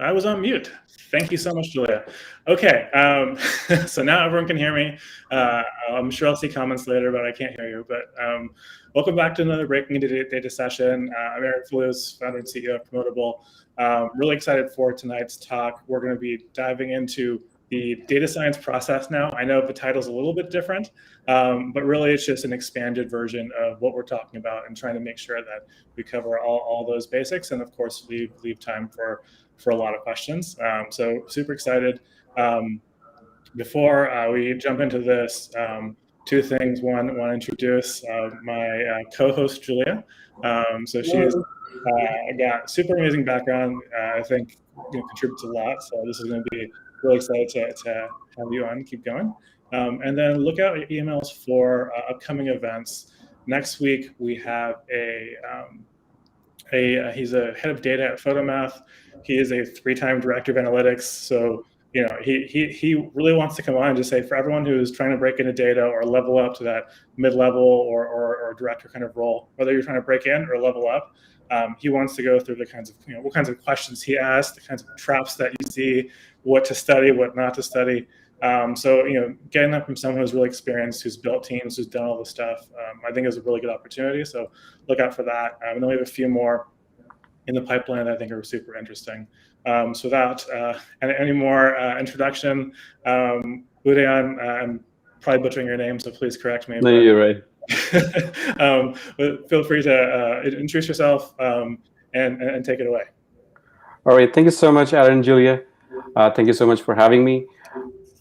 I was on mute. Thank you so much, Julia. Okay, so now everyone can hear me. I'm sure I'll see comments later, but I can't hear you. But welcome back to another Breaking Data session. I'm Eric Faluz, founder and CEO of Promotable. Really excited for tonight's talk. We're going to be diving into the data science process now. I know the title's a little bit different, but really it's just an expanded version of what we're talking about and trying to make sure that we cover all those basics and, of course, leave time for a lot of questions. So super excited. Before we jump into this, two things. One, I want to introduce my co-host, Julia. So she's got super amazing background. I think contributes a lot. So this is going to be really excited to have you on. Keep going. And then look out your emails for upcoming events. Next week, we have he's a head of data at Photomath. He is a 3-time director of analytics. So, he really wants to come on and just say, for everyone who's trying to break into data or level up to that mid-level or director kind of role, whether you're trying to break in or level up, he wants to go through the kinds of, what kinds of questions he asks, the kinds of traps that you see, what to study, what not to study. So, getting that from someone who's really experienced, who's built teams, who's done all this stuff, I think is a really good opportunity. So look out for that. And then we have a few more in the pipeline that I think are super interesting. So without any more introduction, Udayan, I'm probably butchering your name, so please correct me. No, you're right. But feel free to introduce yourself and take it away. All right. Thank you so much, Aaron and Julia. Thank you so much for having me.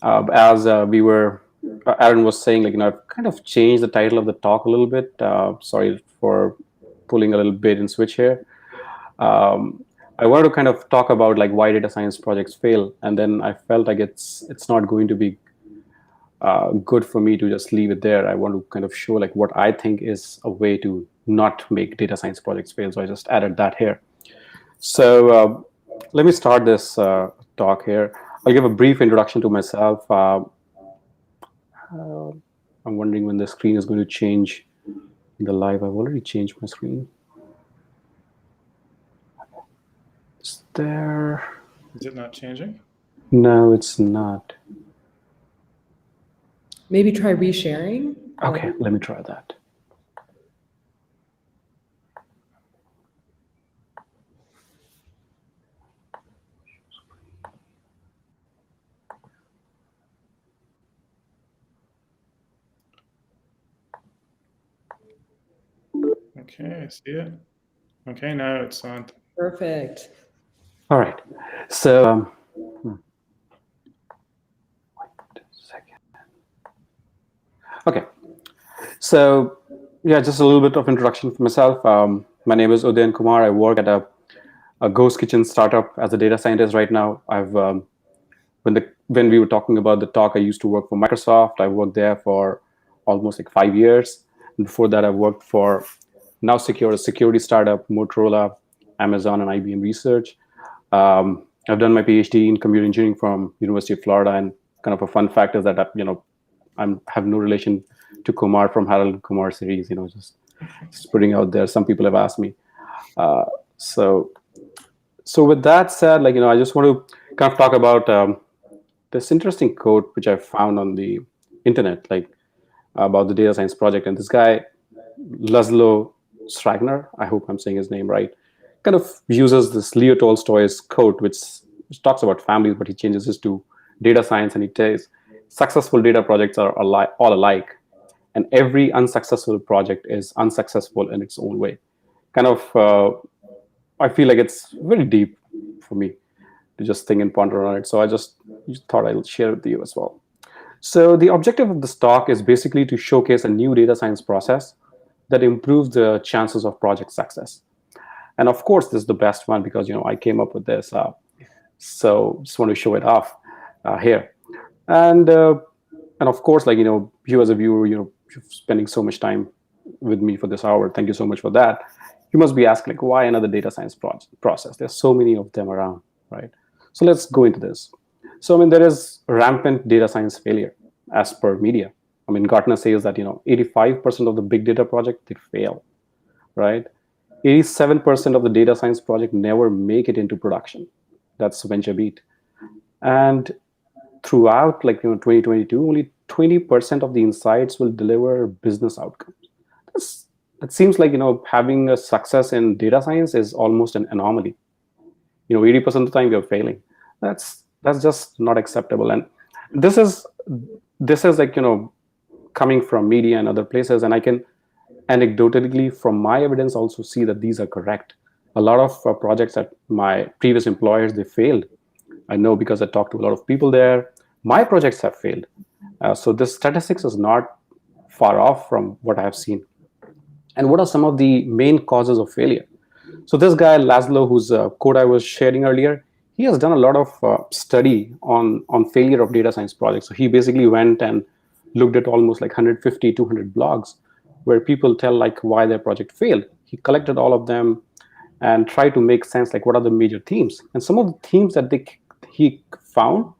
As Aaron was saying, I've kind of changed the title of the talk a little bit. Sorry for pulling a little bit and switch here. I wanted to kind of talk about why data science projects fail, and then I felt like it's not going to be good for me to just leave it there. I want to kind of show what I think is a way to not make data science projects fail. So I just added that here. So let me start this talk here. I'll give a brief introduction to myself. I'm wondering when the screen is going to change in the live. I've already changed my screen. Is there? Is it not changing? No, it's not. Maybe try resharing. Okay, let me try that. Okay, I see it. Okay, now it's on. Perfect. All right. So, wait a second. Okay. So, yeah, just a little bit of introduction for myself. My name is Udayan Kumar. I work at a ghost kitchen startup as a data scientist right now. I've when we were talking about the talk, I used to work for Microsoft. I worked there for almost 5 years. And before that, I worked for Now Secure, a security startup, Motorola, Amazon, and IBM Research. I've done my PhD in computer engineering from University of Florida, and kind of a fun fact is that I have no relation to Kumar from Harold Kumar series. Just putting out there. Some people have asked me. So with that said, I just want to kind of talk about this interesting quote which I found on the internet, about the data science project. And this guy, Laszlo Stragner, I hope I'm saying his name right, kind of uses this Leo Tolstoy's quote, which talks about families, but he changes this to data science, and he says, successful data projects are all alike, and every unsuccessful project is unsuccessful in its own way. Kind of, I feel like it's very deep for me to just think and ponder on it. So I just thought I'll share it with you as well. So the objective of this talk is basically to showcase a new data science process that improves the chances of project success. And of course, this is the best one because I came up with this. So just want to show it off here. And of course, you as a viewer, you're spending so much time with me for this hour. Thank you so much for that. You must be asking, why another data science process? There's so many of them around, right? So let's go into this. So there is rampant data science failure as per media. Gartner says that 85% of the big data project they fail, right? 87% of the data science project never make it into production. That's VentureBeat. And throughout 2022, only 20% of the insights will deliver business outcomes. That seems like having a success in data science is almost an anomaly. 80% of the time you're failing. That's just not acceptable. And this is coming from media and other places, and I can anecdotally from my evidence also see that these are correct. A lot of projects at my previous employers, they failed. I know because I talked to a lot of people there. My projects have failed. So this statistics is not far off from what I have seen. And what are some of the main causes of failure? So this guy, Laszlo, whose code I was sharing earlier, he has done a lot of study on failure of data science projects. So he basically went and looked at almost like 150, 200 blogs where people tell like why their project failed. He collected all of them and tried to make sense like what are the major themes. And some of the themes that he found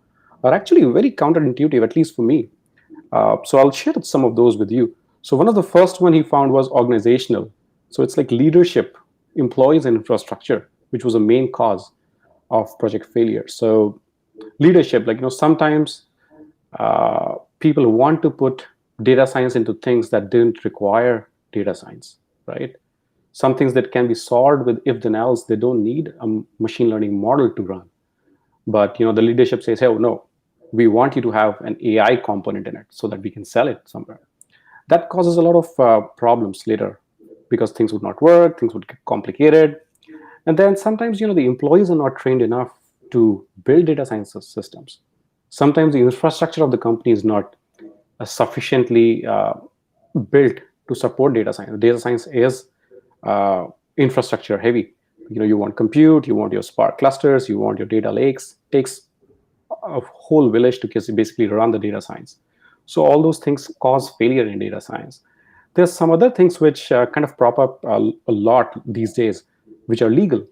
are actually very counterintuitive, at least for me. So I'll share some of those with you. So one of the first one he found was organizational. So it's like leadership, employees, and infrastructure, which was a main cause of project failure. So leadership, sometimes people want to put data science into things that didn't require data science, right? Some things that can be solved with if then else, they don't need a machine learning model to run. But the leadership says, hey, oh, no, we want you to have an AI component in it so that we can sell it somewhere. That causes a lot of problems later because things would not work, things would get complicated. And then sometimes, the employees are not trained enough to build data science systems. Sometimes the infrastructure of the company is not sufficiently built to support data science. Data science is infrastructure heavy. You want compute, you want your Spark clusters, you want your data lakes. It takes a whole village to basically run the data science. So all those things cause failure in data science. There's some other things which kind of prop up a lot these days, which are legal.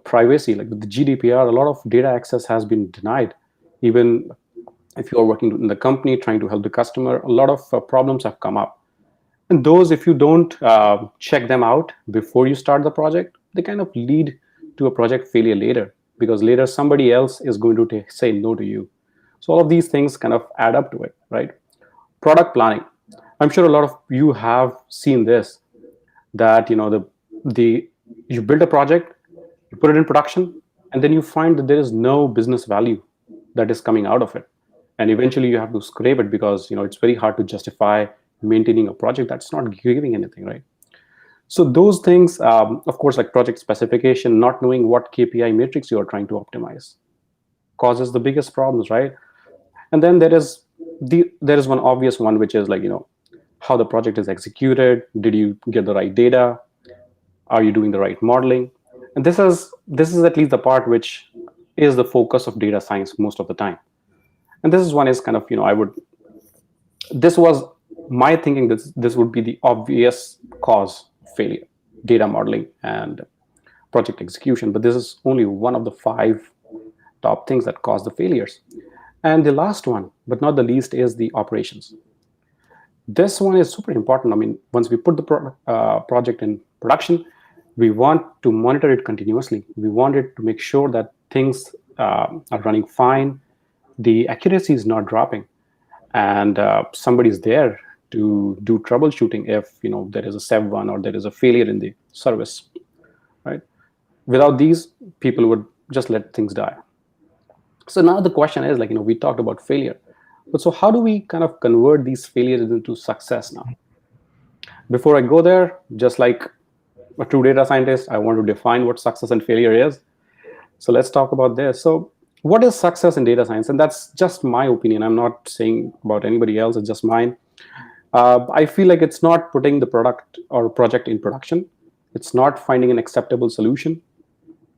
Privacy, like with the GDPR, a lot of data access has been denied. Even if you're working in the company trying to help the customer, a lot of problems have come up. And those, if you don't check them out before you start the project, they kind of lead to a project failure later, because later somebody else is going to say no to you. So all of these things kind of add up to it, right? Product planning. I'm sure a lot of you have seen this, that you build a project, you put it in production, and then you find that there is no business value that is coming out of it. And eventually you have to scrape it because it's very hard to justify maintaining a project that's not giving anything, right? So those things, of course, like project specification, not knowing what KPI matrix you are trying to optimize, causes the biggest problems, right? And then there is one obvious one, which is how the project is executed. Did you get the right data? Are you doing the right modeling? And this is at least the part which is the focus of data science most of the time. And this is one is kind of this was my thinking that this would be the obvious cause of failure, data modeling and project execution. But this is only one of the 5 top things that cause the failures. And the last one, but not the least, is the operations. This one is super important. I mean, once we put the project in production, we want to monitor it continuously. We want it to make sure that things are running fine, the accuracy is not dropping, and somebody's there to do troubleshooting if there is a sev1 or there is a failure in the service, right? Without these, people would just let things die. So now the question is, we talked about failure, but so how do we kind of convert these failures into success now? Before I go there, just like a true data scientist, I want to define what success and failure is. So let's talk about this. So what is success in data science? And that's just my opinion. I'm not saying about anybody else. It's just mine. I feel like it's not putting the product or project in production. It's not finding an acceptable solution.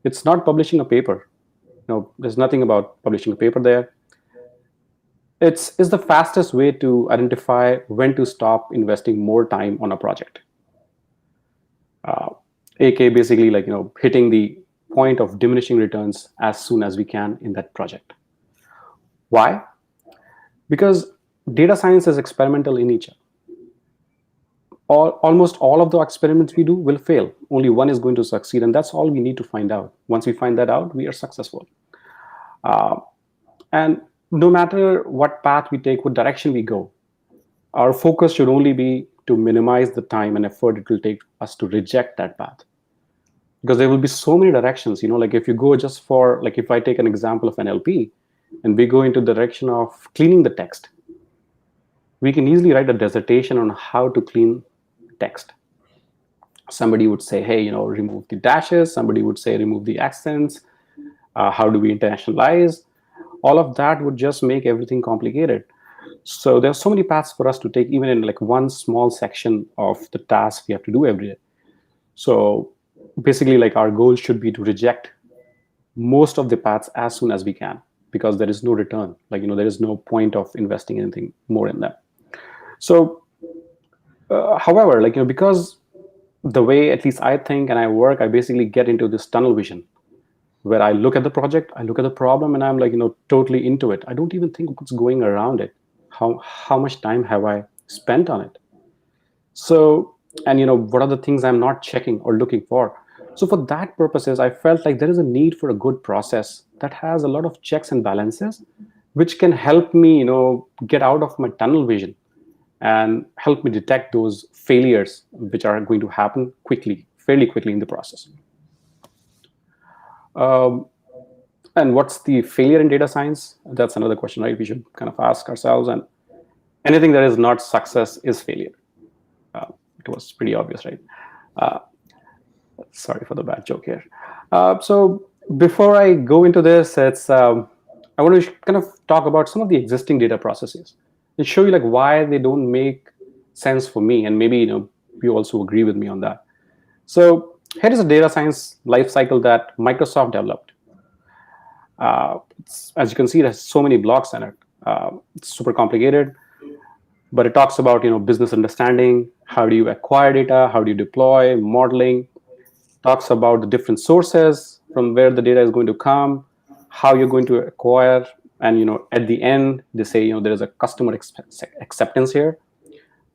It's not publishing a paper. There's nothing about publishing a paper there. It's the fastest way to identify when to stop investing more time on a project. aka basically hitting the point of diminishing returns as soon as we can in that project. Why? Because data science is experimental in nature. almost all of the experiments we do will fail. Only one is going to succeed, and that's all we need to find out. Once we find that out, we are successful. And no matter what path we take, what direction we go, our focus should only be to minimize the time and effort it will take us to reject that path. Because there will be so many directions, like if you go just for, like if I take an example of NLP, and we go into the direction of cleaning the text, we can easily write a dissertation on how to clean text. Somebody would say, hey, remove the dashes. Somebody would say, remove the accents. How do we internationalize? All of that would just make everything complicated. So there are so many paths for us to take, even in like one small section of the task we have to do every day. So basically, like our goal should be to reject most of the paths as soon as we can, because there is no return. Like, there is no point of investing anything more in them. So, however, like, because the way at least I think and I work, I basically get into this tunnel vision where I look at the project, I look at the problem, and I'm like, totally into it. I don't even think what's going around it. How much time have I spent on it? So, and what are the things I'm not checking or looking for? So for that purposes, I felt like there is a need for a good process that has a lot of checks and balances, which can help me, get out of my tunnel vision and help me detect those failures which are going to happen fairly quickly in the process. And what's the failure in data science? That's another question, right? We should kind of ask ourselves. And anything that is not success is failure. It was pretty obvious, right? Sorry for the bad joke here. So before I go into this, I want to kind of talk about some of the existing data processes and show you like why they don't make sense for me, and maybe you also agree with me on that. So here is a data science lifecycle that Microsoft developed. As you can see, it has so many blocks in it. It's super complicated, but it talks about business understanding, how do you acquire data, how do you deploy, modeling. Talks about the different sources from where the data is going to come, how you're going to acquire, and at the end they say there is a customer acceptance here,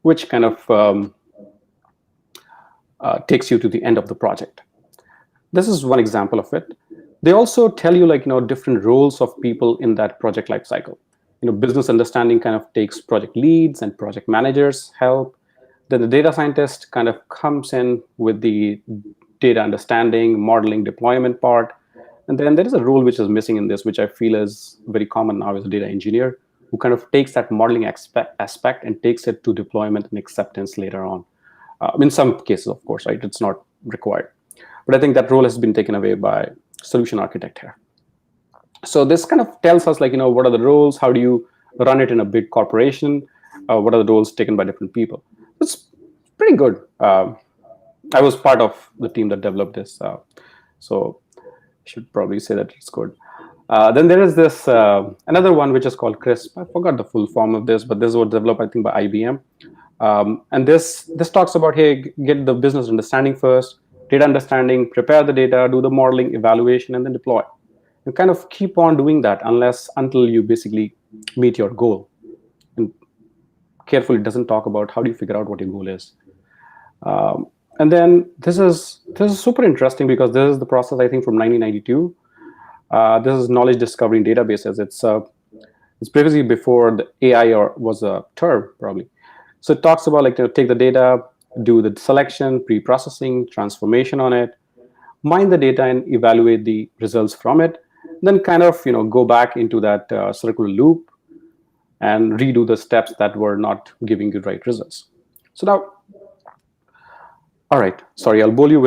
which kind of takes you to the end of the project. This is one example of it. They also tell you like different roles of people in that project lifecycle. Business understanding kind of takes project leads and project managers help. Then the data scientist kind of comes in with the data understanding, modeling, deployment part. And then there is a role which is missing in this, which I feel is very common now as a data engineer, who kind of takes that modeling aspect and takes it to deployment and acceptance later on. In some cases, of course, right? It's not required. But I think that role has been taken away by solution architect here. So this kind of tells us like, what are the roles? How do you run it in a big corporation? What are the roles taken by different people? It's pretty good. I was part of the team that developed this. So I should probably say that it's good. Then there is this another one which is called CRISP. I forgot the full form of this, but this was developed, I think, by IBM. And this talks about, hey, get the business understanding first, data understanding, prepare the data, do the modeling, evaluation, and then deploy. You kind of keep on doing that until you basically meet your goal. And carefully, it doesn't talk about how do you figure out what your goal is. And then this is super interesting because this is the process, I think, from 1992. This is knowledge discovery in databases. It's previously before the AI was a term, probably. So it talks about like take the data, do the selection, pre-processing, transformation on it, mine the data and evaluate the results from it, then kind of go back into that circular loop and redo the steps that were not giving you right results. So now, all right, sorry, I'll bore you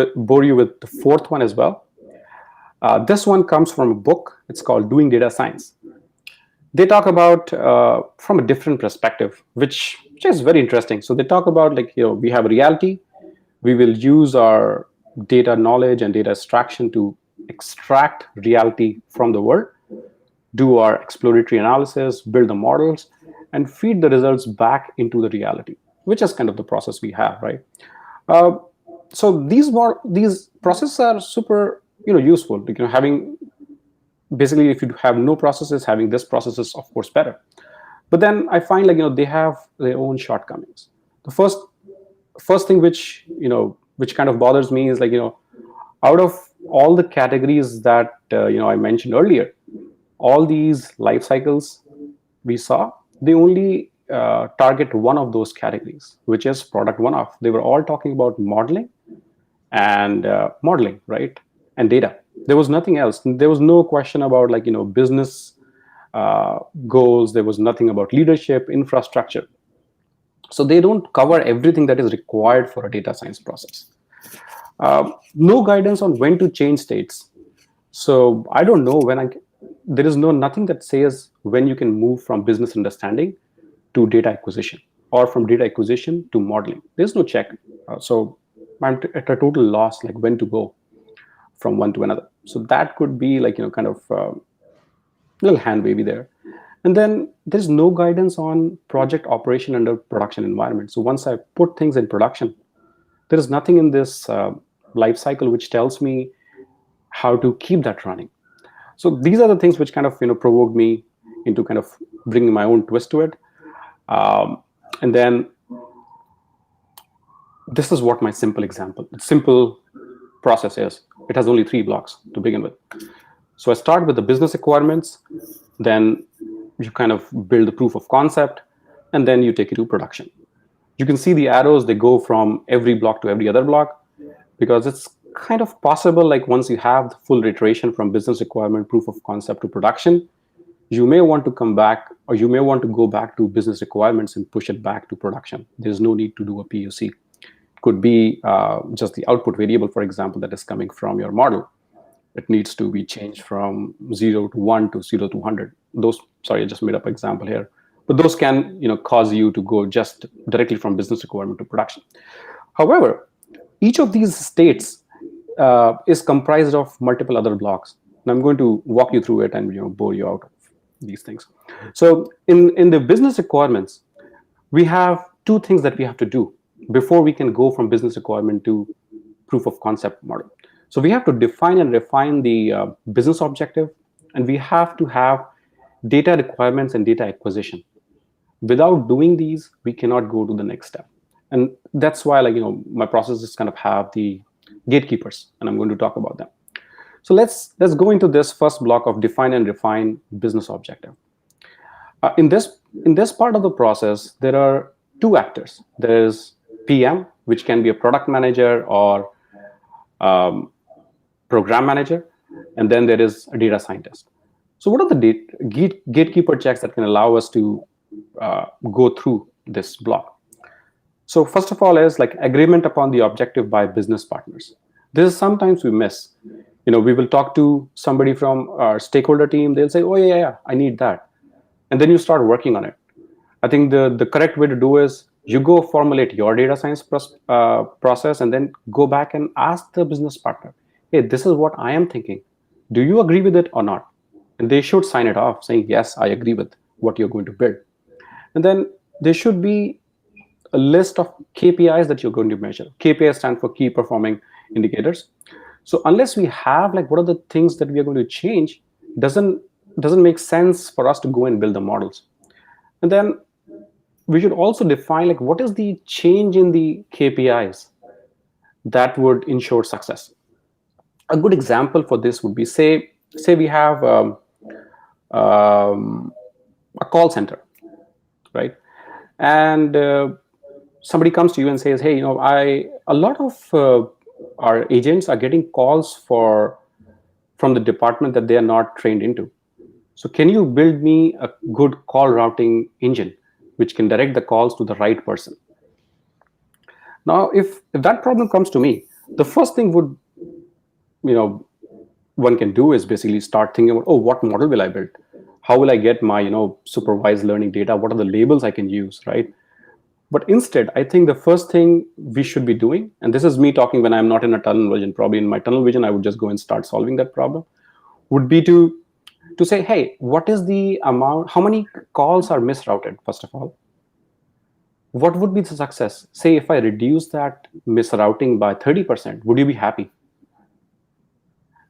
with the fourth one as well. This one comes from a book. It's called Doing Data Science. They talk about from a different perspective, which is very interesting. So they talk about like, we have a reality. We will use our data knowledge and data extraction to extract reality from the world, do our exploratory analysis, build the models, and feed the results back into the reality, which is kind of the process we have, right? So these processes are super useful. Like, having basically, if you have no processes, having this process is of course better. But then I find like they have their own shortcomings. The first thing which kind of bothers me is out of all the categories that I mentioned earlier, all these life cycles we saw, they only target one of those categories, which is product one-off. They were all talking about modeling and modeling, right? And data. There was nothing else. There was no question about business goals. There was nothing about leadership, infrastructure. So they don't cover everything that is required for a data science process. No guidance on when to change states. So I don't know there is nothing that says when you can move from business understanding to data acquisition, or from data acquisition to modeling. There's no check. So I'm at a total loss, when to go from one to another. So that could be kind of little hand wavy there. And then there's no guidance on project operation under production environment. So once I put things in production, there is nothing in this life cycle which tells me how to keep that running. So these are the things which kind of provoked me into kind of bringing my own twist to it. And then this is what my simple process is. It has only 3 blocks to begin with. So I start with the business requirements, then you kind of build the proof of concept, and then you take it to production. You can see the arrows, they go from every block to every other block, because it's kind of possible, once you have the full iteration from business requirement, proof of concept to production, you may want to come back, or you may want to go back to business requirements and push it back to production. There's no need to do a POC. It could be just the output variable, for example, that is coming from your model. It needs to be changed from 0 to 1 to 0 to 100. Sorry, I just made up an example here. But those can cause you to go just directly from business requirement to production. However, each of these states is comprised of multiple other blocks. And I'm going to walk you through it and bore you out of these things. So in the business requirements, we have 2 things that we have to do before we can go from business requirement to proof of concept model. So we have to define and refine the business objective, and we have to have data requirements and data acquisition. Without doing these, we cannot go to the next step. And that's why my processes kind of have the gatekeepers, and I'm going to talk about them. So let's go into this first block of define and refine business objective. In this part of the process, there are 2 actors. There's PM, which can be a product manager or program manager, and then there is a data scientist. So what are the gatekeeper checks that can allow us to go through this block? So first of all is agreement upon the objective by business partners. This is sometimes we miss. We will talk to somebody from our stakeholder team. They'll say, oh yeah, I need that. And then you start working on it. I think the correct way to do is you go formulate your data science process, and then go back and ask the business partner, hey, this is what I am thinking. Do you agree with it or not? And they should sign it off saying, yes, I agree with what you're going to build. And then there should be a list of KPIs that you're going to measure. KPIs stand for key performing indicators. So unless we have what are the things that we are going to change, doesn't make sense for us to go and build the models. And then we should also define what is the change in the KPIs that would ensure success. A good example for this would be, say we have a call center, right? And somebody comes to you and says, hey, a lot of our agents are getting calls from the department that they are not trained into. So can you build me a good call routing engine which can direct the calls to the right person? Now, if that problem comes to me, the first thing one can do is basically start thinking about, what model will I build? How will I get my supervised learning data? What are the labels I can use, right? But instead, I think the first thing we should be doing, and this is me talking when I'm not in a tunnel vision, probably in my tunnel vision, I would just go and start solving that problem, would be to say, hey, what is the amount, how many calls are misrouted, first of all? What would be the success? Say if I reduce that misrouting by 30%, would you be happy?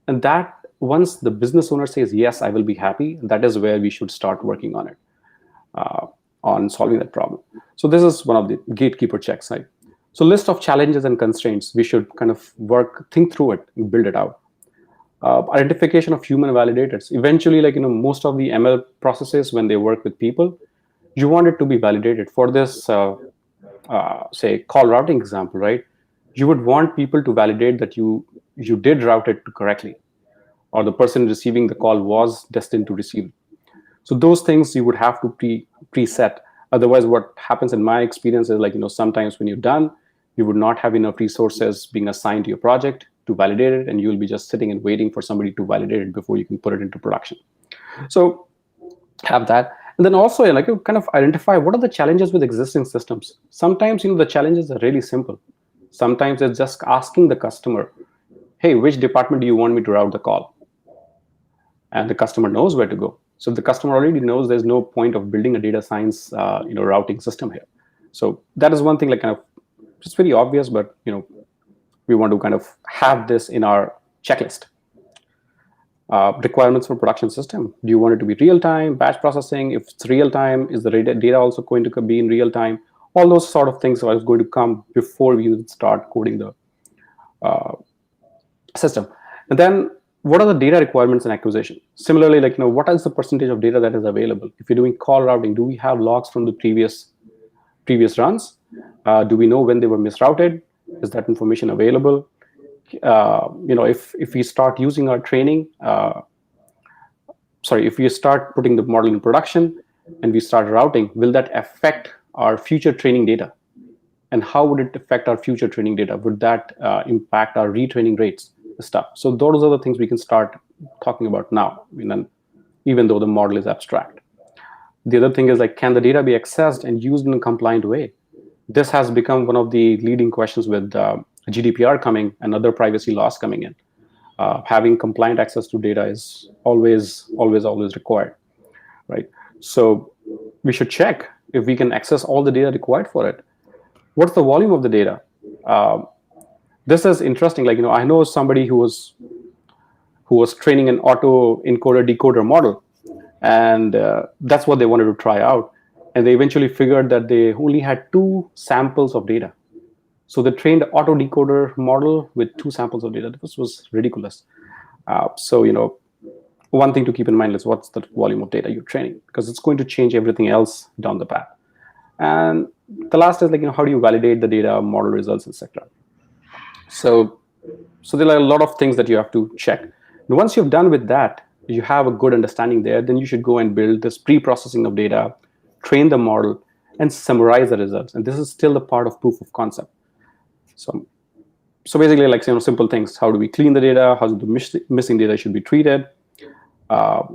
And that once the business owner says, yes, I will be happy, that is where we should start working on it, on solving that problem. So this is one of the gatekeeper checks, right? So list of challenges and constraints, we should kind of think through it and build it out. Identification of human validators. Eventually, most of the ML processes, when they work with people, you want it to be validated. For this, say, call routing example, right? You would want people to validate that you did route it correctly, or the person receiving the call was destined to receive. So those things you would have to preset. Otherwise, what happens in my experience is sometimes when you're done, you would not have enough resources being assigned to your project to validate it, and you'll be just sitting and waiting for somebody to validate it before you can put it into production. So have that. And then also kind of identify what are the challenges with existing systems. Sometimes the challenges are really simple. Sometimes it's just asking the customer, hey, which department do you want me to route the call? And the customer knows where to go. So the customer already knows there's no point of building a data science routing system here. So that is one thing kind of just very obvious, but we want to kind of have this in our checklist. Requirements for production system. Do you want it to be real time, batch processing? If it's real time, is the data also going to be in real time? All those sort of things are going to come before we start coding the system. And then what are the data requirements and acquisition? Similarly, what is the percentage of data that is available? If you're doing call routing, do we have logs from the previous runs? Do we know when they were misrouted? Is that information available? If we start using our training, if we start putting the model in production and we start routing, will that affect our future training data? And how would it affect our future training data? Would that impact our retraining rates, stuff? So those are the things we can start talking about now, even though the model is abstract. The other thing is can the data be accessed and used in a compliant way? This has become one of the leading questions with GDPR coming and other privacy laws coming in. Having compliant access to data is always required, right? So we should check if we can access all the data required for it. What's the volume of the data? This is interesting. I know somebody who was training an auto encoder decoder model, and that's what they wanted to try out. And they eventually figured that they only had 2 samples of data. So they trained the auto decoder model with 2 samples of data. This was ridiculous. So one thing to keep in mind is what's the volume of data you're training, because it's going to change everything else down the path. And the last is how do you validate the data, model results, etc. So there are a lot of things that you have to check. And once you've done with that, you have a good understanding there, then you should go and build this pre-processing of data, train the model, and summarize the results. And this is still the part of proof of concept. So basically, simple things. How do we clean the data? How the missing data should be treated? Yada,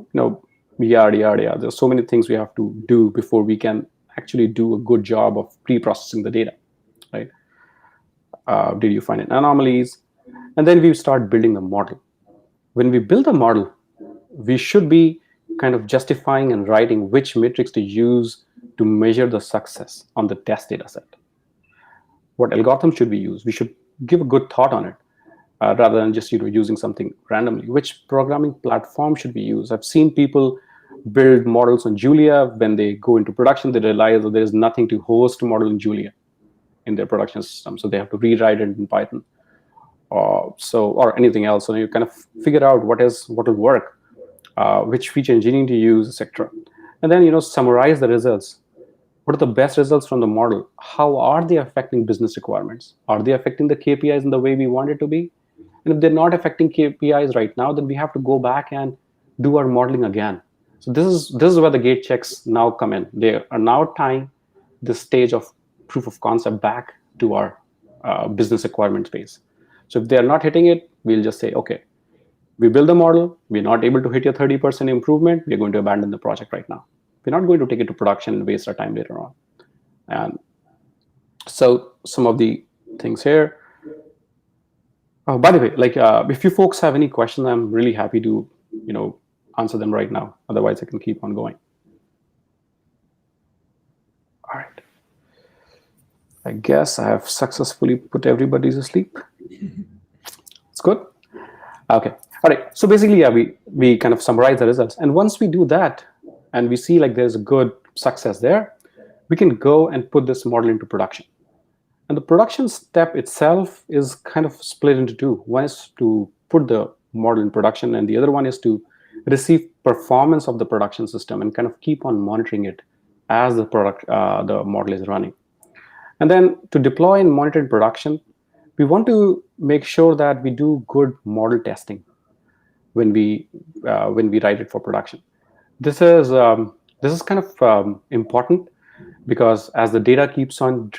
yada. There's so many things we have to do before we can actually do a good job of pre-processing the data, right? Did you find anomalies? And then we start building the model. When we build a model, we should be kind of justifying and writing which metrics to use to measure the success on the test data set. What algorithm should we use? We should give a good thought on it, rather than just using something randomly. Which programming platform should we use? I've seen people build models on Julia. When they go into production, they realize that there is nothing to host a model in Julia in their production system, so they have to rewrite it in Python, or anything else. So you kind of figure out what will work, which feature engineering to use, etc. And then summarize the results. What are the best results from the model? How are they affecting business requirements? Are they affecting the KPIs in the way we want it to be? And if they're not affecting KPIs right now, then we have to go back and do our modeling again. So this is where the gate checks now come in. They are now tying this stage of proof of concept back to our business requirement space. So if they are not hitting it, we'll just say, okay, we build the model, we're not able to hit your 30% improvement, we're going to abandon the project right now. We're not going to take it to production and waste our time later on. And so some of the things here. Oh, by the way, if you folks have any questions, I'm really happy to answer them right now. Otherwise, I can keep on going. All right. I guess I have successfully put everybody to sleep. It's good. Okay. All right. So basically, yeah, we kind of summarize the results. And once we do that, and we see there's a good success there, we can go and put this model into production. And the production step itself is kind of split into two. One is to put the model in production, and the other one is to receive performance of the production system and kind of keep on monitoring it as the model is running. And then to deploy and monitor in production, we want to make sure that we do good model testing when we write it for production. This is kind of important, because as the data keeps on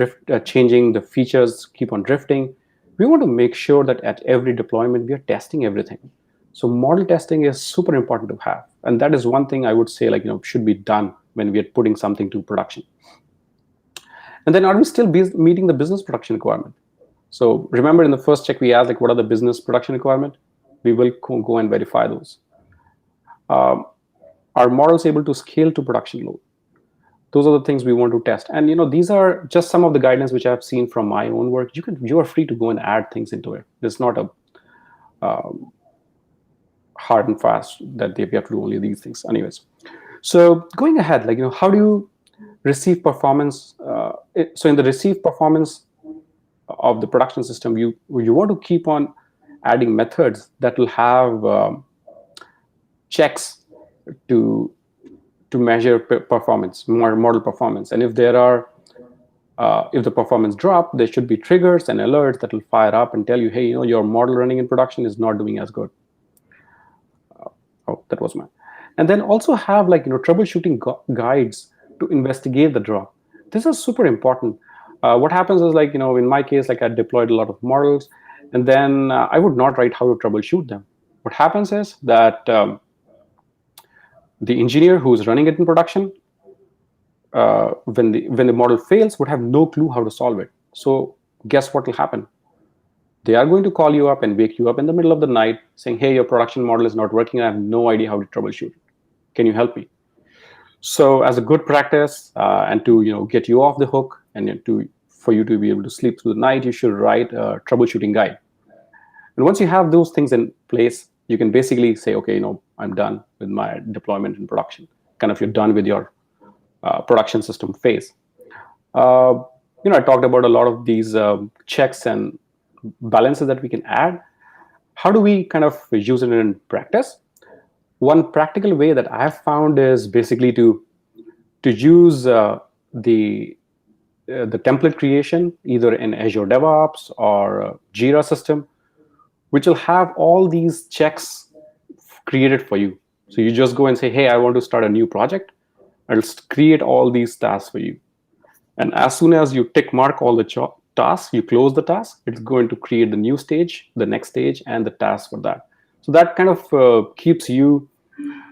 changing, the features keep on drifting. We want to make sure that at every deployment we are testing everything. So model testing is super important to have, and that is one thing I would say should be done when we are putting something to production. And then, are we still meeting the business production requirement? So remember, in the first check we asked what are the business production requirement? We will go and verify those. Are models able to scale to production load? Those are the things we want to test. And these are just some of the guidelines which I've seen from my own work. You are free to go and add things into it. It's not a hard and fast that we have to do only these things. Anyways, so going ahead, how do you receive performance? So in the receive performance of the production system, you want to keep on adding methods that will have checks to measure performance, model performance. And if if the performance drop, there should be triggers and alerts that will fire up and tell you, hey, your model running in production is not doing as good. Oh, that was mine. And then also have troubleshooting guides to investigate the drop. This is super important. What happens is in my case, I deployed a lot of models, and then I would not write how to troubleshoot them. What happens is that the engineer who's running it in production, when the model fails, would have no clue how to solve it. So guess what will happen? They are going to call you up and wake you up in the middle of the night saying, hey, your production model is not working. I have no idea how to troubleshoot it. Can you help me? So as a good practice, and to get you off the hook, and for you to be able to sleep through the night, you should write a troubleshooting guide. And once you have those things in place, you can basically say, okay, I'm done with my deployment in production. Kind of, you're done with your production system phase. I talked about a lot of these checks and balances that we can add. How do we kind of use it in practice? One practical way that I have found is basically to use the template creation, either in Azure DevOps or Jira system, which will have all these checks created for you. So you just go and say, hey, I want to start a new project. I'll create all these tasks for you. And as soon as you tick mark all the tasks, you close the task, it's going to create the new stage, the next stage, and the task for that. So that kind of keeps you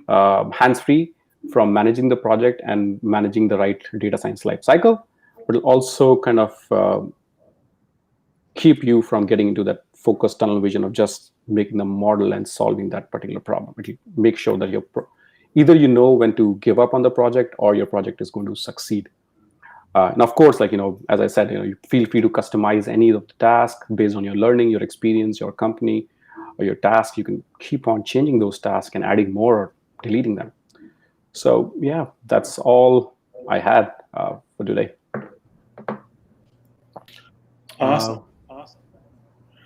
hands-free from managing the project and managing the right data science life cycle, but it'll also kind of keep you from getting into that focused tunnel vision of just making the model and solving that particular problem. It'll make sure that either when to give up on the project, or your project is going to succeed. And of course, as I said, you feel free to customize any of the tasks based on your learning, your experience, your company, or your task. You can keep on changing those tasks and adding more or deleting them. So yeah, that's all I had for today. Awesome.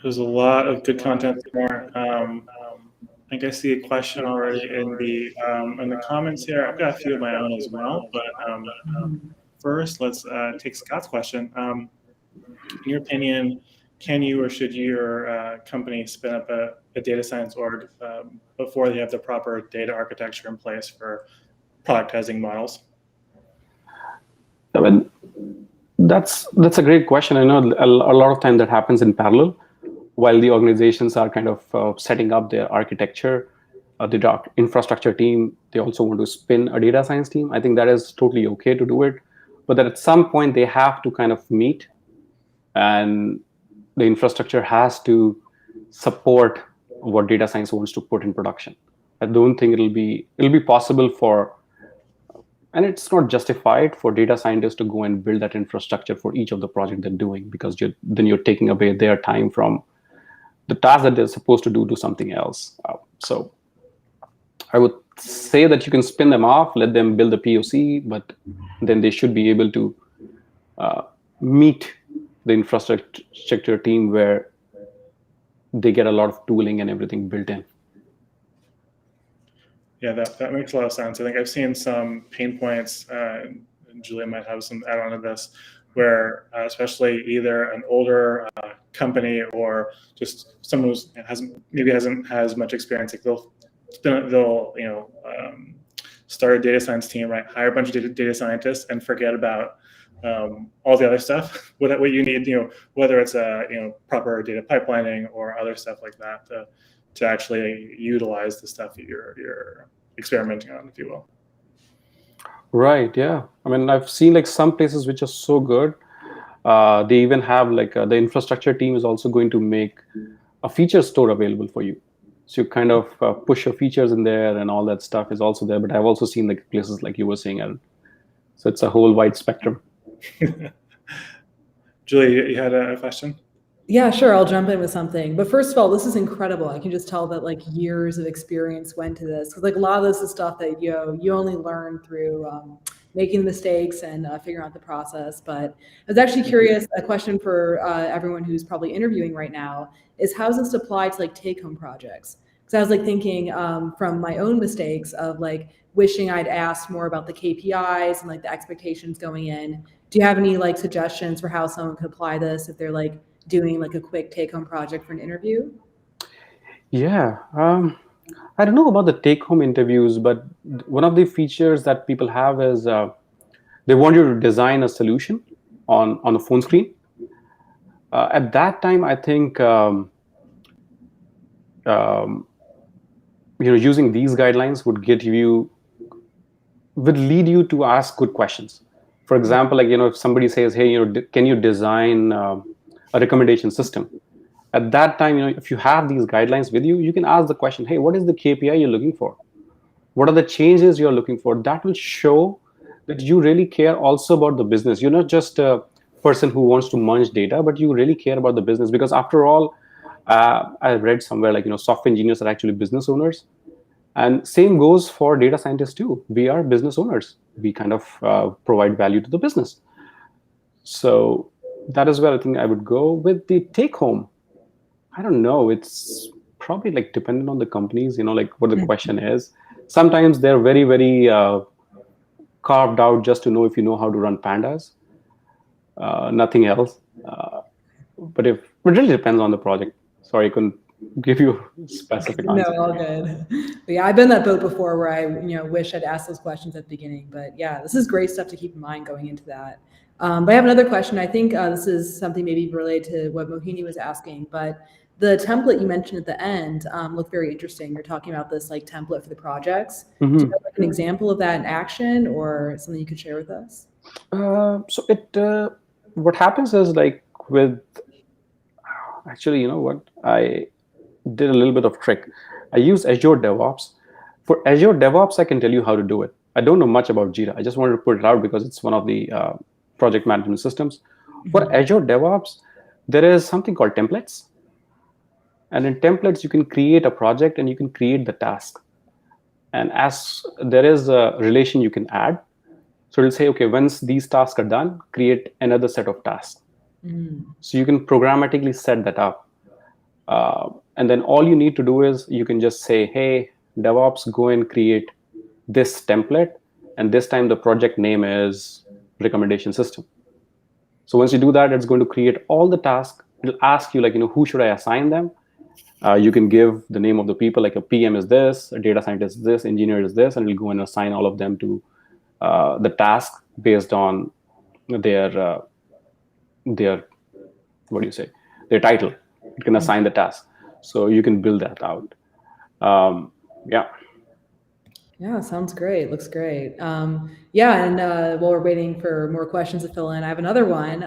There's a lot of good content there. I think I see a question already in the comments here. I've got a few of my own as well, but first, let's take Scott's question. In your opinion, can you or should your company spin up a data science org before they have the proper data architecture in place for productizing models? I mean, that's a great question. I know a lot of time that happens in parallel while the organizations are kind of setting up their architecture. The infrastructure team, they also want to spin a data science team. I think that is totally okay to do it, but that at some point they have to kind of meet, and the infrastructure has to support what data science wants to put in production. I don't think it'll be possible for, and it's not justified for data scientists to go and build that infrastructure for each of the project they're doing, because then you're taking away their time from the task that they're supposed to do to something else. So I would say that you can spin them off, let them build the POC, but then they should be able to meet the infrastructure team where they get a lot of tooling and everything built in. Yeah, that makes a lot of sense. I think I've seen some pain points, and Julia might have some add-on to this, where especially either an older company or just someone who hasn't has much experience, like they'll start a data science team, right? Hire a bunch of data scientists and forget about all the other stuff. what you need, whether it's proper data pipelining or other stuff like that to actually utilize the stuff that you're experimenting on, if you will. Right. Yeah. I mean, I've seen like some places which are so good. They even have like the infrastructure team is also going to make a feature store available for you. So you kind of push your features in there, and all that stuff is also there. But I've also seen like places like you were saying, Aaron. So it's a whole wide spectrum. Julie, you had a question? Yeah, sure. I'll jump in with something. But first of all, this is incredible. I can just tell that like years of experience went to this. Because like a lot of this is stuff that you only learn through making mistakes and figuring out the process. But I was actually curious, a question for everyone who's probably interviewing right now is, how does this apply to like take-home projects? Because I was like thinking from my own mistakes of like wishing I'd asked more about the KPIs and like the expectations going in. Do you have any like suggestions for how someone could apply this if they're like doing like a quick take-home project for an interview? Yeah. I don't know about the take-home interviews, but one of the features that people have is they want you to design a solution on a phone screen. At that time, I think using these guidelines would lead you to ask good questions. For example, like if somebody says, "Hey, can you design a recommendation system?" At that time, if you have these guidelines with you, you can ask the question, "Hey, what is the KPI you're looking for? What are the changes you're looking for?" That will show that you really care also about the business. You're not just a person who wants to munch data, but you really care about the business. Because after all, I read somewhere like software engineers are actually business owners, and same goes for data scientists too. We are business owners. We kind of provide value to the business. So that is where I think I would go with the take home. I don't know. It's probably like dependent on the companies, like what the question is. Sometimes they're very, very carved out just to know if you know how to run pandas, nothing else. But it really depends on the project. Sorry, I couldn't give you a specific answer. No, all good. But yeah, I've been in that boat before where I, wish I'd asked those questions at the beginning. But yeah, this is great stuff to keep in mind going into that. But I have another question. I think this is something maybe related to what Mohini was asking, but the template you mentioned at the end looked very interesting. You're talking about this like template for the projects. Do you have like an example of that in action or something you could share with us? So what happens is like actually, I did a little bit of trick. I use Azure DevOps. For Azure DevOps, I can tell you how to do it. I don't know much about Jira. I just wanted to put it out because it's one of the project management systems. For Azure DevOps, there is something called templates. And in templates, you can create a project and you can create the task. And as there is a relation you can add, so it'll say, okay, once these tasks are done, create another set of tasks. So you can programmatically set that up. And then all you need to do is you can just say, hey, DevOps, go and create this template. And this time the project name is recommendation system. So once you do that, it's going to create all the tasks. It'll ask you like, who should I assign them? You can give the name of the people, like a PM is this, a data scientist is this, engineer is this, and it'll go and assign all of them to the task based on their what do you say, their title. You can assign the task. So you can build that out. Yeah. Yeah, sounds great. Looks great. Yeah, and while we're waiting for more questions to fill in, I have another one.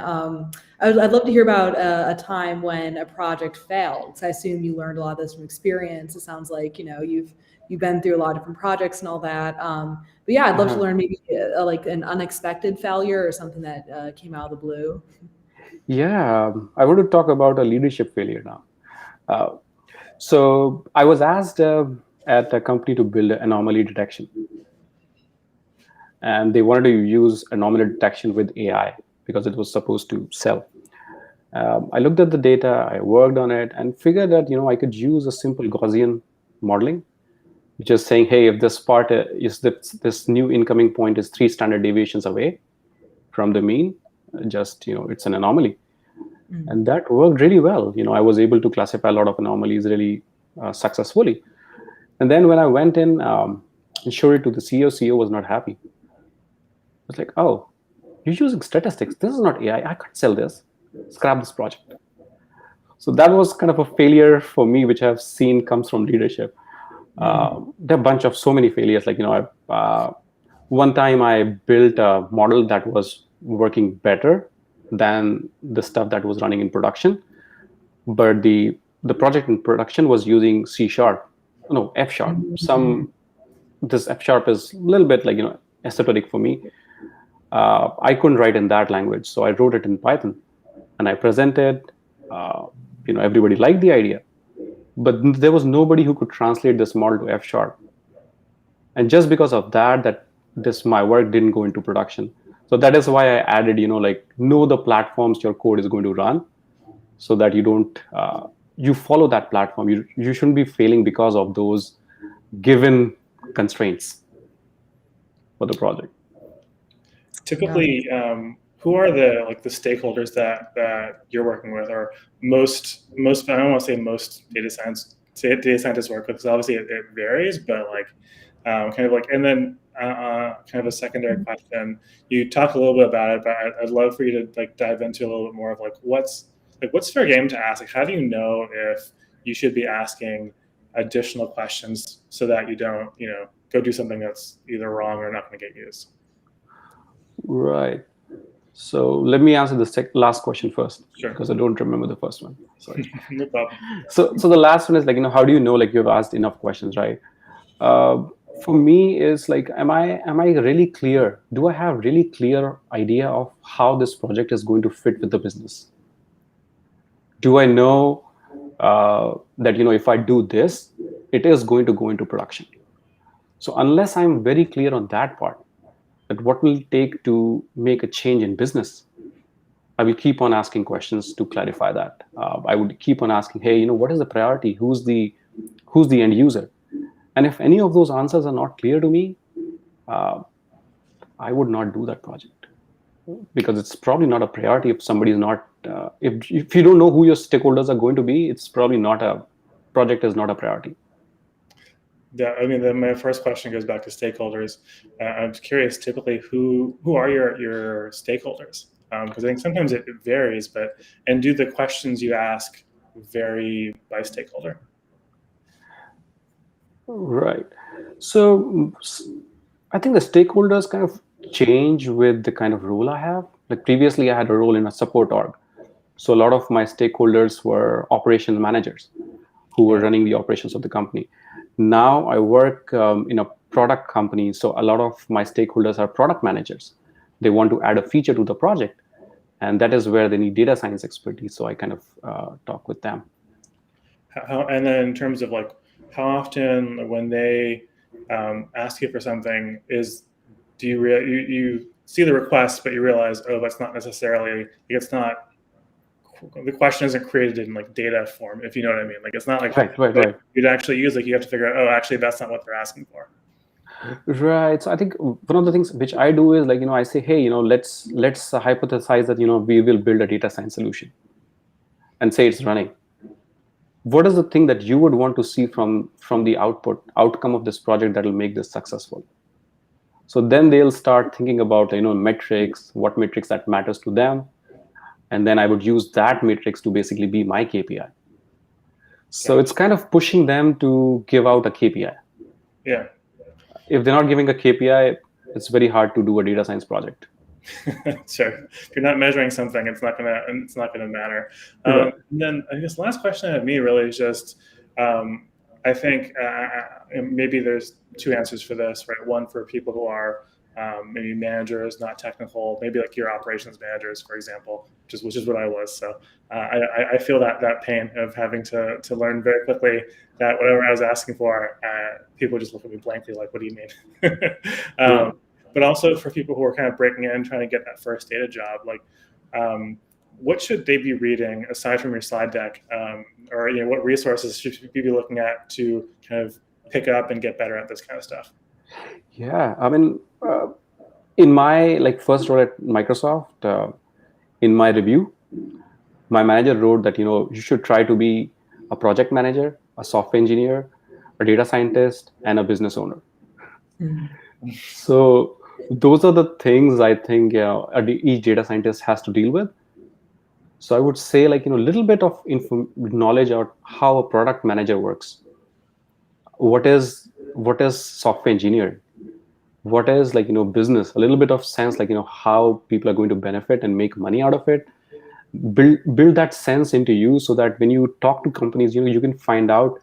I'd love to hear about a time when a project failed. So I assume you learned a lot of this from experience. It sounds like you've been through a lot of different projects and all that. But yeah, I'd love to learn maybe like an unexpected failure or something that came out of the blue. Yeah, I want to talk about a leadership failure now. So I was asked at a company to build an anomaly detection. And they wanted to use anomaly detection with AI because it was supposed to sell. I looked at the data, I worked on it, and figured that I could use a simple Gaussian modeling, which is saying, hey, if this part is this new incoming point is 3 standard deviations away from the mean, just it's an anomaly, and that worked really well. I was able to classify a lot of anomalies really successfully. And then when I went in and showed it to the CEO was not happy. It's like, oh, you're using statistics. This is not AI. I can't sell this. Scrap this project. So that was kind of a failure for me, which I've seen comes from leadership. There are a bunch of so many failures. Like, one time I built a model that was working better than the stuff that was running in production. But the project in production was using C#, no, F#. This F# is a little bit like, esoteric for me. I couldn't write in that language, so I wrote it in Python, and I presented. Everybody liked the idea, but there was nobody who could translate this model to F#. And just because of that my work didn't go into production. So that is why I added, know the platforms your code is going to run, so that you don't you follow that platform. You shouldn't be failing because of those given constraints for the project. Typically, who are the stakeholders that you're working with, or most I don't want to say most data scientists work with, because obviously it varies, but and then kind of a secondary question. You talked a little bit about it, but I'd love for you to dive into a little bit more of what's fair game to ask. How do you know if you should be asking additional questions so that you don't go do something that's either wrong or not going to get used? Right. So let me answer the last question first, Sure. Because I don't remember the first one. Sorry. No problem. So the last one is how do you know you've asked enough questions, right? For me, is am I really clear? Do I have really clear idea of how this project is going to fit with the business? Do I know that if I do this, it is going to go into production? So unless I'm very clear on that part, that what will it take to make a change in business, I will keep on asking questions to clarify that. I would keep on asking, hey, what is the priority? Who's the end user? And if any of those answers are not clear to me, I would not do that project, because it's probably not a priority if somebody is not. If you don't know who your stakeholders are going to be, it's probably not a project is not a priority. Yeah, I mean, my first question goes back to stakeholders. I'm curious, typically, who are your stakeholders? Because I think sometimes it varies, and do the questions you ask vary by stakeholder? Right. So I think the stakeholders kind of change with the kind of role I have. Like previously, I had a role in a support org. So a lot of my stakeholders were operations managers who were running the operations of the company. Now I work in a product company. So a lot of my stakeholders are product managers. They want to add a feature to the project, and that is where they need data science expertise. So I kind of talk with them. And then in terms of how often when they ask you for something, do you see the request, but you realize, oh, that's not necessarily, it's not, the question isn't created in data form, if you know what I mean. It's not right. You'd actually use, you have to figure out, oh, actually that's not what they're asking for. Right. So I think one of the things which I do is I say, hey, let's hypothesize that we will build a data science solution and say it's running. What is the thing that you would want to see from the outcome of this project that will make this successful? So then they'll start thinking about metrics, what metrics that matters to them, and then I would use that matrix to basically be my KPI. So it's kind of pushing them to give out a KPI. Yeah. If they're not giving a KPI, it's very hard to do a data science project. Sure. If you're not measuring something, it's not gonna matter. Right. And then I guess the last question of me really is just, I think maybe there's two answers for this, right? One for people who are maybe managers, not technical, maybe your operations managers, for example, which is what I was. So I feel that pain of having to learn very quickly that whatever I was asking for, people just look at me blankly like, what do you mean? But also for people who are kind of breaking in, trying to get that first data job, what should they be reading aside from your slide deck, or what resources should we be looking at to kind of pick up and get better at this kind of stuff? Yeah, I mean, in my first role at Microsoft, in my review, my manager wrote that you should try to be a project manager, a software engineer, a data scientist, and a business owner. So those are the things I think each data scientist has to deal with. So I would say little bit of knowledge about how a product manager works. What is software engineer? What is business? A little bit of sense how people are going to benefit and make money out of it. Build that sense into you so that when you talk to companies, you can find out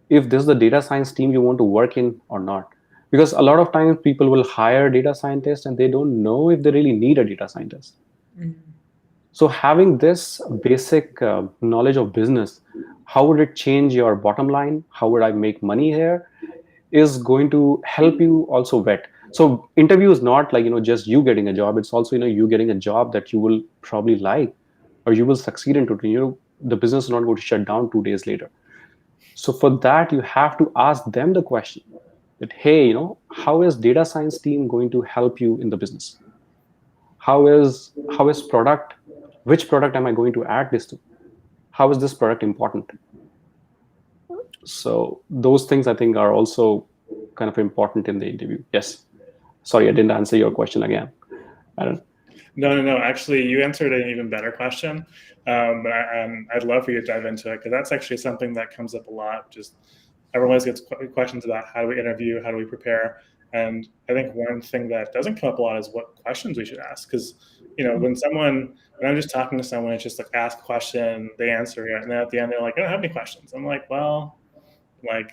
if this is the data science team you want to work in or not. Because a lot of times people will hire data scientists and they don't know if they really need a data scientist. So having this basic knowledge of business, how would it change your bottom line? How would I make money here? Is going to help you also vet. So interview is not just you getting a job. It's also you getting a job that you will probably like, or you will succeed into. The business is not going to shut down 2 days later. So for that, you have to ask them the question that, hey, how is data science team going to help you in the business? How is product? Which product am I going to add this to? How is this product important? So those things I think are also kind of important in the interview. Yes. Sorry, I didn't answer your question again. I don't. No. Actually, you answered an even better question. I'd love for you to dive into it because that's actually something that comes up a lot. Just everyone always gets questions about how do we interview, how do we prepare. And I think one thing that doesn't come up a lot is what questions we should ask. Because when I'm just talking to someone, it's just like ask a question, they answer it, and then at the end they're like, I don't have any questions. I'm like, well, what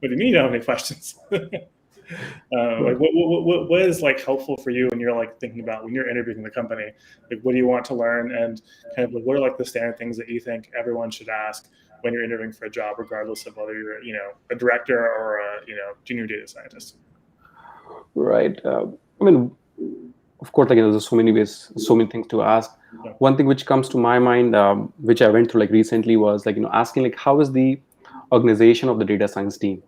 do you mean you don't have any questions? What is helpful for you when you're thinking about when you're interviewing the company? What do you want to learn, and kind of what are the standard things that you think everyone should ask when you're interviewing for a job, regardless of whether you're a director or a junior data scientist? Right. I mean, of course, there's so many ways, so many things to ask. Yeah. One thing which comes to my mind, which I went through recently, was asking how is the organization of the data science team?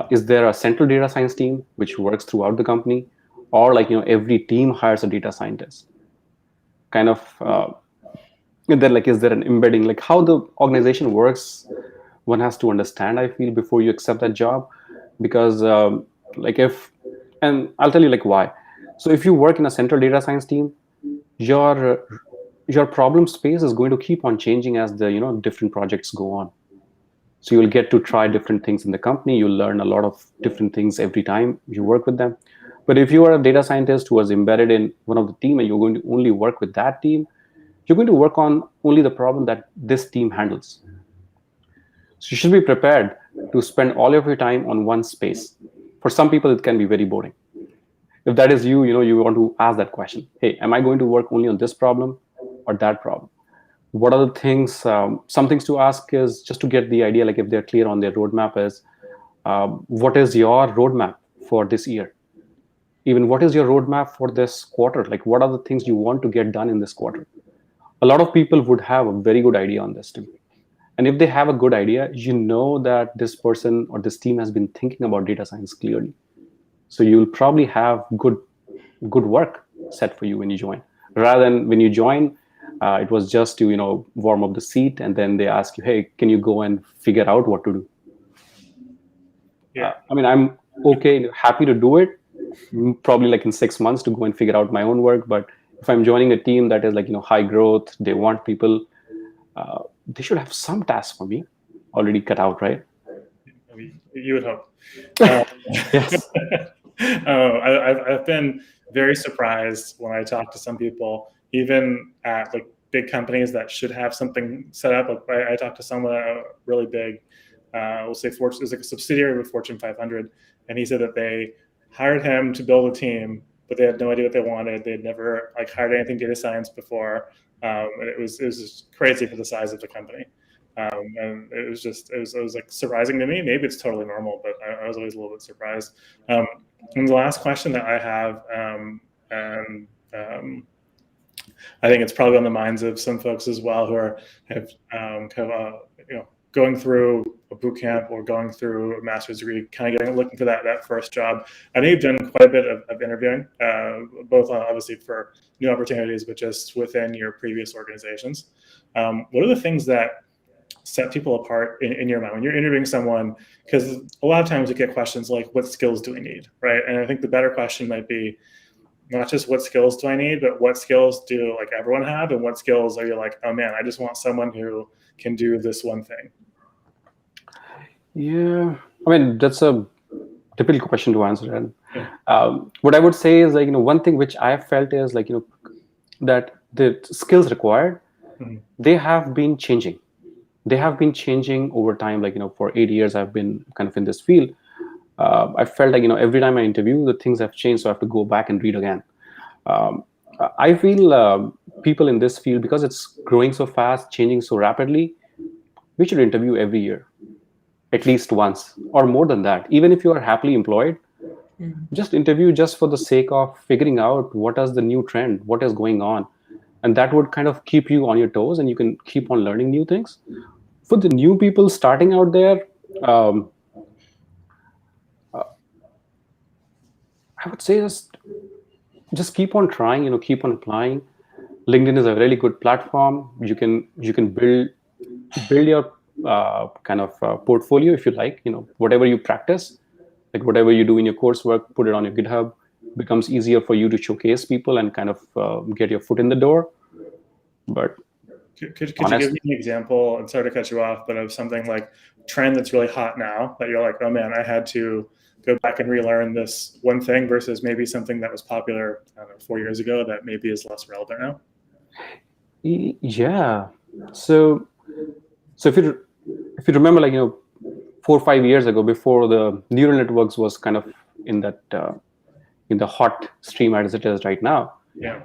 Is there a central data science team which works throughout the company, or every team hires a data scientist? Kind of. Then is there an embedding? How the organization works, one has to understand, I feel, before you accept that job. Because and I'll tell you why. So if you work in a central data science team, your problem space is going to keep on changing as the different projects go on. So you'll get to try different things in the company. You'll learn a lot of different things every time you work with them. But if you are a data scientist who was embedded in one of the team and you're going to only work with that team, you're going to work on only the problem that this team handles. So you should be prepared to spend all of your time on one space. For some people, it can be very boring. If that is you, you want to ask that question. Hey, am I going to work only on this problem or that problem? What are the things? Some things to ask is just to get the idea, if they're clear on their roadmap, is what is your roadmap for this year? Even what is your roadmap for this quarter? What are the things you want to get done in this quarter? A lot of people would have a very good idea on this too. And if they have a good idea, that this person or this team has been thinking about data science clearly. So you'll probably have good work set for you when you join. Rather than when you join, it was just to warm up the seat, and then they ask you, hey, can you go and figure out what to do? Yeah. I mean, I'm okay, happy to do it. Probably in 6 months to go and figure out my own work. But if I'm joining a team that is high growth, they want people, they should have some tasks for me already cut out, right? You would hope. Yes. I've been very surprised when I talk to some people, even at big companies that should have something set up. I talked to someone really big, we'll say Fortune, is a subsidiary of Fortune 500, and he said that they hired him to build a team, but they had no idea what they wanted. They'd never hired anything data science before, and it was just crazy for the size of the company. And it was surprising to me. Maybe it's totally normal, but I was always a little bit surprised. And the last question that I have, I think it's probably on the minds of some folks as well who are going through a boot camp or going through a master's degree, kind of looking for that first job. I know you've done quite a bit of interviewing, both obviously for new opportunities, but just within your previous organizations. What are the things that set people apart in your mind when you're interviewing someone? Because a lot of times you get questions like, what skills do we need, right? And I think the better question might be not just what skills do I need, but what skills do like everyone have, and what skills are you like, oh man, I just want someone who can do this one thing. Yeah, I mean, that's a typical question to answer. And what I would say is, like, one thing which I have felt is, like, that the skills required, they have been changing. They have been changing over time. Like, for 8 years, I've been kind of in this field. I felt like, every time I interview, the things have changed, so I have to go back and read again. I feel people in this field, because it's growing so fast, changing so rapidly, we should interview every year, at least once, or more than that. Even if you are happily employed, just interview just for the sake of figuring out what is the new trend, what is going on. And that would kind of keep you on your toes, and you can keep on learning new things. For the new people starting out there, I would say just keep on trying, keep on applying. LinkedIn is a really good platform. You can build your kind of portfolio, if you like. Whatever you practice, like whatever you do in your coursework, put it on your GitHub. It becomes easier for you to showcase people and kind of get your foot in the door. But could you give me an example, and sorry to cut you off, but of something like trend that's really hot now that you're like, oh man, I had to go back and relearn this one thing, versus maybe something that was popular, I don't know, 4 years ago that maybe is less relevant now? Yeah. So if you remember, like, 4 or 5 years ago, before the neural networks was kind of in that in the hot stream as it is right now,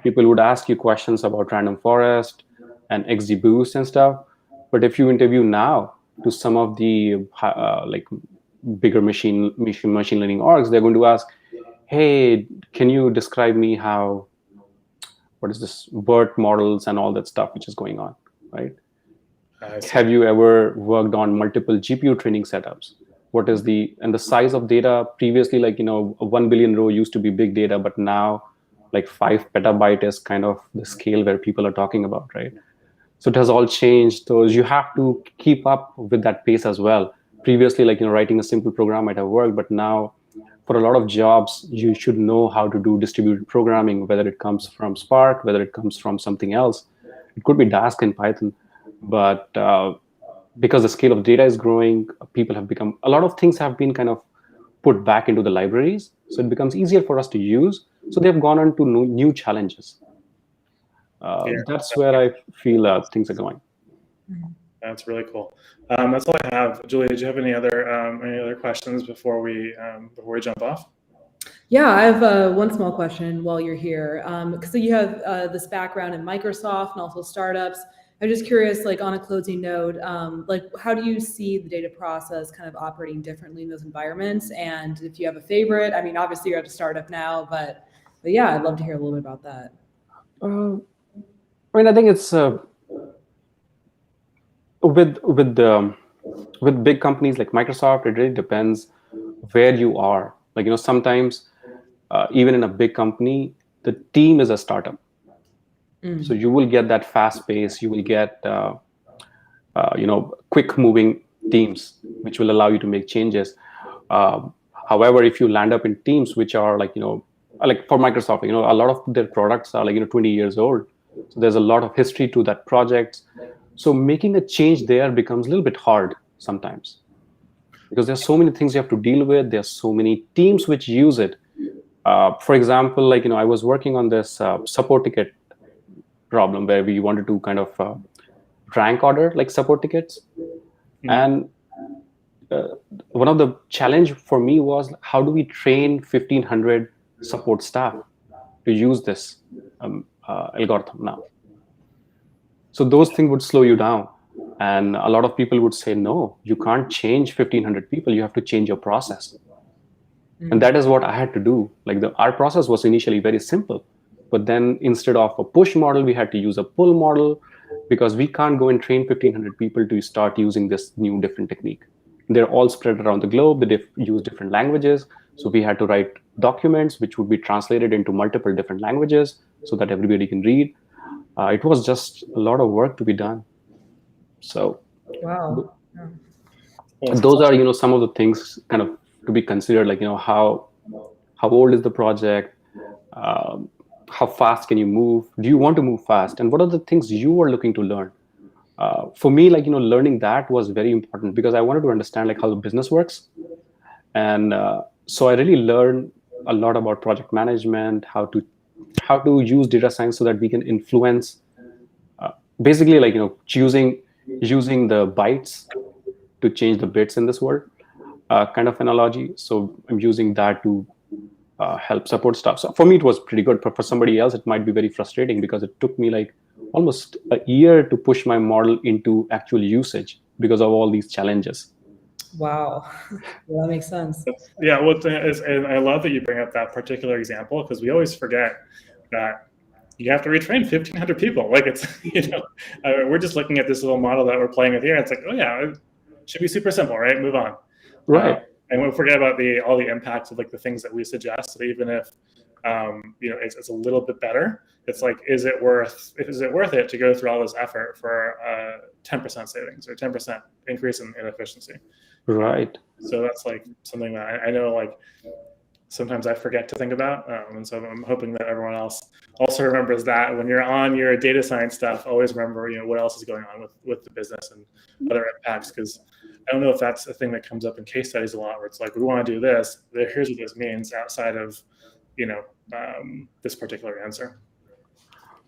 people would ask you questions about random forest and XGBoost and stuff. But if you interview now to some of the like bigger machine learning orgs, they're going to ask, hey, can you describe me what is this BERT models and all that stuff which is going on, right? Have you ever worked on multiple GPU training setups? What is the size of data? Previously, like, 1 billion row used to be big data, but now like 5 petabyte is kind of the scale where people are talking about, right? So it has all changed. So you have to keep up with that pace as well. Previously, like, writing a simple program might have worked, but now for a lot of jobs, you should know how to do distributed programming, whether it comes from Spark, whether it comes from something else. It could be Dask and Python, but because the scale of data is growing, a lot of things have been kind of put back into the libraries, so it becomes easier for us to use. So they've gone on to new challenges. That's where I feel things are going. That's really cool. That's all I have. Julie, did you have any other questions before we jump off? Yeah, I have one small question while you're here. Because you have this background in Microsoft and also startups. I'm just curious, like, on a closing note, like, how do you see the data process kind of operating differently in those environments? And if you have a favorite, I mean, obviously you're at a startup now, but yeah, I'd love to hear a little bit about that. I mean, I think it's with big companies like Microsoft, it really depends where you are. Like, sometimes even in a big company, the team is a startup. So you will get that fast pace. You will get quick moving teams, which will allow you to make changes. However, if you land up in teams which are like for Microsoft, a lot of their products are like 20 years old. So there's a lot of history to that project. So making a change there becomes a little bit hard sometimes, because there's so many things you have to deal with. There's so many teams which use it. For example, like, I was working on this support ticket problem where we wanted to kind of rank order like support tickets. And one of the challenge for me was, how do we train 1,500 support staff to use this algorithm now? So those things would slow you down. And a lot of people would say, no, you can't change 1,500 people. You have to change your process. And that is what I had to do. Like, our process was initially very simple, But then instead of a push model, we had to use a pull model, because we can't go and train 1,500 people to start using this new different technique. They're all spread around the globe. They use different languages. So we had to write documents which would be translated into multiple different languages so that everybody can read. It was just a lot of work to be done. So Wow. those are, some of the things kind of to be considered, like, how old is the project? How fast can you move? Do you want to move fast? And what are the things you are looking to learn? For me, like, learning that was very important, because I wanted to understand like how the business works. And so I really learned a lot about project management, how to use data science so that we can influence, basically, like, using the bytes to change the bits in this world, kind of analogy. So I'm using that to help support stuff. So for me, it was pretty good. But for somebody else, it might be very frustrating, because it took me like almost a year to push my model into actual usage because of all these challenges. Wow. Yeah, that makes sense. Yeah, and I love that you bring up that particular example, because we always forget that you have to retrain 1,500 people. Like, it's, we're just looking at this little model that we're playing with here. It's like, oh yeah, it should be super simple, right? Move on. Right. And we forget about all the impacts of like the things that we suggest. That even if it's a little bit better, it's like, is it worth it to go through all this effort for 10% savings or 10% increase in efficiency? Right. So that's like something that I know, like, sometimes I forget to think about, and so I'm hoping that everyone else also remembers that when you're on your data science stuff. Always remember, what else is going on with the business and other impacts, because I don't know if that's a thing that comes up in case studies a lot, where it's like, we want to do this, here's what this means outside of this particular answer.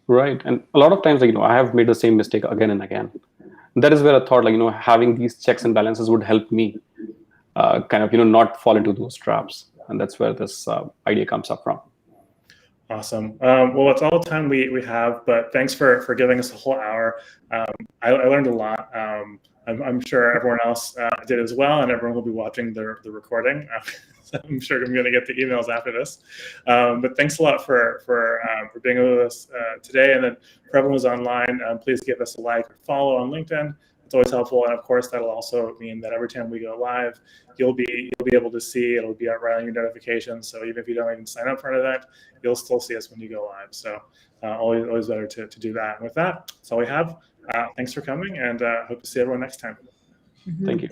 Right. And a lot of times, like, I have made the same mistake again and again. That is where I thought, like, having these checks and balances would help me kind of, not fall into those traps. And that's where this idea comes up from. Awesome. Well, that's all the time we have, but thanks for giving us a whole hour. I learned a lot. I'm sure everyone else did as well, and everyone will be watching the recording. So I'm sure I'm going to get the emails after this. But thanks a lot for being with us today. And then for everyone who's online, please give us a like or follow on LinkedIn. It's always helpful, and of course, that'll also mean that every time we go live, you'll be able to see. It'll be right on your notifications. So even if you don't even sign up for an event, you'll still see us when you go live. So always better to do that. And with that, that's all we have. Thanks for coming, and hope to see everyone next time. Thank you.